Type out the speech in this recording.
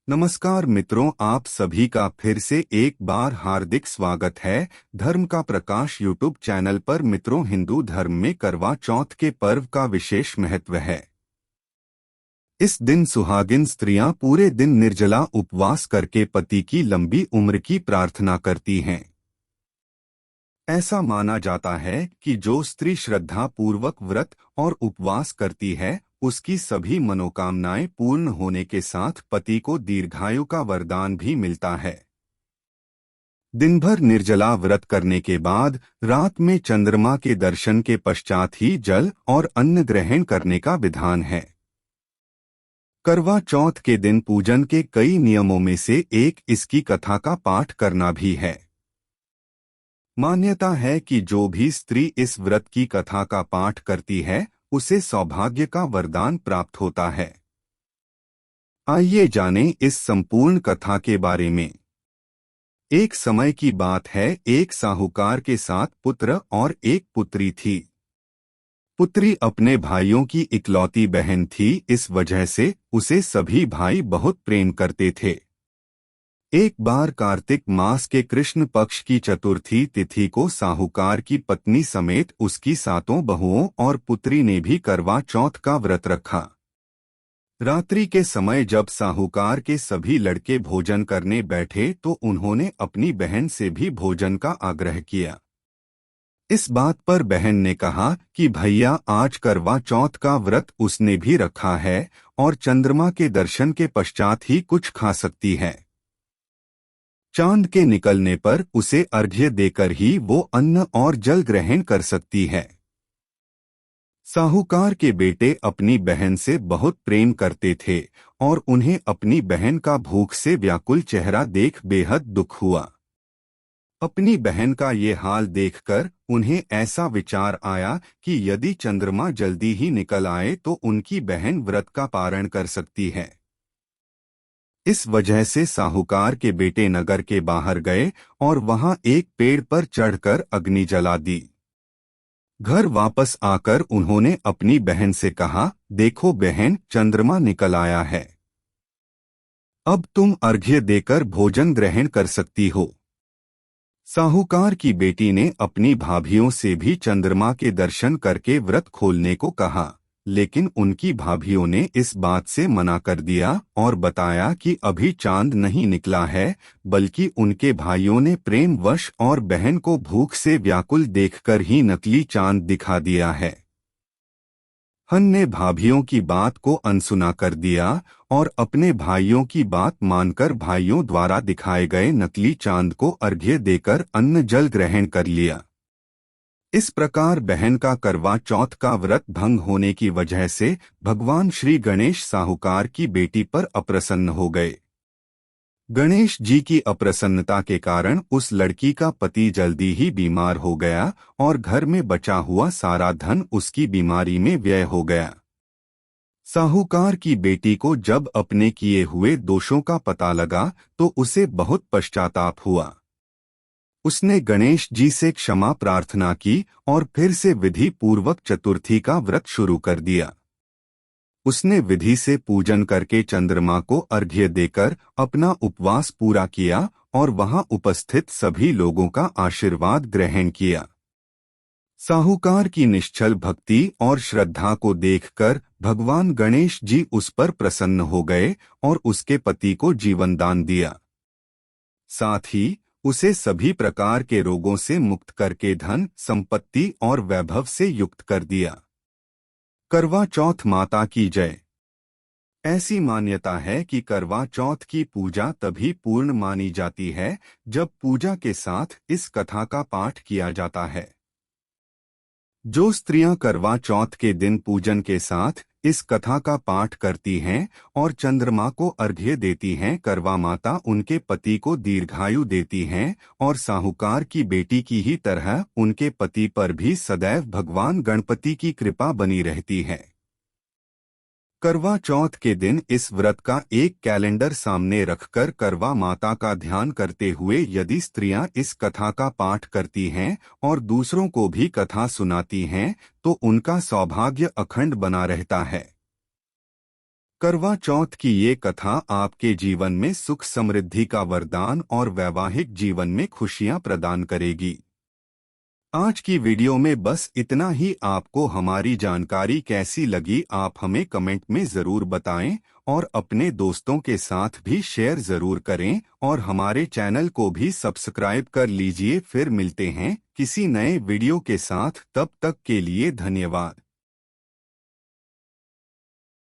नमस्कार मित्रों, आप सभी का फिर से एक बार हार्दिक स्वागत है। धर्म का प्रकाश यूट्यूब चैनल पर। मित्रों, हिंदू धर्म में करवा चौथ के पर्व का विशेष महत्व है। इस दिन सुहागिन स्त्रियां पूरे दिन निर्जला उपवास करके पति की लंबी उम्र की प्रार्थना करती हैं। ऐसा माना जाता है कि जो स्त्री श्रद्धा पूर्वक व्रत और उपवास करती है, उसकी सभी मनोकामनाएं पूर्ण होने के साथ पति को दीर्घायु का वरदान भी मिलता है। दिन भर निर्जला व्रत करने के बाद रात में चंद्रमा के दर्शन के पश्चात ही जल और अन्न ग्रहण करने का विधान है। करवा चौथ के दिन पूजन के कई नियमों में से एक इसकी कथा का पाठ करना भी है। मान्यता है कि जो भी स्त्री इस व्रत की कथा का पाठ करती है, उसे सौभाग्य का वरदान प्राप्त होता है। आइए जानें इस संपूर्ण कथा के बारे में। एक समय की बात है, एक साहूकार के साथ पुत्र और एक पुत्री थी। पुत्री अपने भाइयों की इकलौती बहन थी, इस वजह से उसे सभी भाई बहुत प्रेम करते थे। एक बार कार्तिक मास के कृष्ण पक्ष की चतुर्थी तिथि को साहूकार की पत्नी समेत उसकी 7 बहुओं और पुत्री ने भी करवा चौथ का व्रत रखा। रात्रि के समय जब साहूकार के सभी लड़के भोजन करने बैठे तो उन्होंने अपनी बहन से भी भोजन का आग्रह किया। इस बात पर बहन ने कहा कि भैया, आज करवा चौथ का व्रत उसने भी रखा है और चंद्रमा के दर्शन के पश्चात ही कुछ खा सकती है। चांद के निकलने पर उसे अर्घ्य देकर ही वो अन्न और जल ग्रहण कर सकती है। साहूकार के बेटे अपनी बहन से बहुत प्रेम करते थे और उन्हें अपनी बहन का भूख से व्याकुल चेहरा देख बेहद दुख हुआ। अपनी बहन का ये हाल देखकर उन्हें ऐसा विचार आया कि यदि चंद्रमा जल्दी ही निकल आए तो उनकी बहन व्रत का पारण कर सकती है। इस वजह से साहूकार के बेटे नगर के बाहर गए और वहां एक पेड़ पर चढ़कर अग्नि जला दी। घर वापस आकर उन्होंने अपनी बहन से कहा, देखो बहन, चंद्रमा निकल आया है। अब तुम अर्घ्य देकर भोजन ग्रहण कर सकती हो। साहूकार की बेटी ने अपनी भाभियों से भी चंद्रमा के दर्शन करके व्रत खोलने को कहा, लेकिन उनकी भाभियों ने इस बात से मना कर दिया और बताया कि अभी चांद नहीं निकला है, बल्कि उनके भाइयों ने प्रेमवश और बहन को भूख से व्याकुल देखकर ही नकली चांद दिखा दिया है। हन ने भाभियों की बात को अनसुना कर दिया और अपने भाइयों की बात मानकर भाइयों द्वारा दिखाए गए नकली चांद को अर्घ्य देकर अन्न जल ग्रहण कर लिया। इस प्रकार बहन का करवा चौथ का व्रत भंग होने की वजह से भगवान श्री गणेश साहूकार की बेटी पर अप्रसन्न हो गए। गणेश जी की अप्रसन्नता के कारण उस लड़की का पति जल्दी ही बीमार हो गया और घर में बचा हुआ सारा धन उसकी बीमारी में व्यय हो गया। साहूकार की बेटी को जब अपने किए हुए दोषों का पता लगा तो उसे बहुत पश्चाताप हुआ। उसने गणेश जी से क्षमा प्रार्थना की और फिर से विधि पूर्वक चतुर्थी का व्रत शुरू कर दिया। उसने विधि से पूजन करके चंद्रमा को अर्घ्य देकर अपना उपवास पूरा किया और वहां उपस्थित सभी लोगों का आशीर्वाद ग्रहण किया। साहूकार की निश्चल भक्ति और श्रद्धा को देखकर भगवान गणेश जी उस पर प्रसन्न हो गए और उसके पति को जीवन दान दिया। साथ ही उसे सभी प्रकार के रोगों से मुक्त करके धन, संपत्ति और वैभव से युक्त कर दिया। करवा चौथ माता की जय। ऐसी मान्यता है कि करवा चौथ की पूजा तभी पूर्ण मानी जाती है जब पूजा के साथ इस कथा का पाठ किया जाता है। जो स्त्रियां करवा चौथ के दिन पूजन के साथ इस कथा का पाठ करती हैं और चंद्रमा को अर्घ्य देती हैं, करवा माता उनके पति को दीर्घायु देती हैं और साहूकार की बेटी की ही तरह उनके पति पर भी सदैव भगवान गणपति की कृपा बनी रहती है। करवा चौथ के दिन इस व्रत का एक कैलेंडर सामने रखकर करवा माता का ध्यान करते हुए यदि स्त्रियां इस कथा का पाठ करती हैं और दूसरों को भी कथा सुनाती हैं तो उनका सौभाग्य अखंड बना रहता है। करवा चौथ की ये कथा आपके जीवन में सुख समृद्धि का वरदान और वैवाहिक जीवन में खुशियां प्रदान करेगी। आज की वीडियो में बस इतना ही। आपको हमारी जानकारी कैसी लगी आप हमें कमेंट में ज़रूर बताएं और अपने दोस्तों के साथ भी शेयर ज़रूर करें और हमारे चैनल को भी सब्सक्राइब कर लीजिए। फिर मिलते हैं किसी नए वीडियो के साथ, तब तक के लिए धन्यवाद।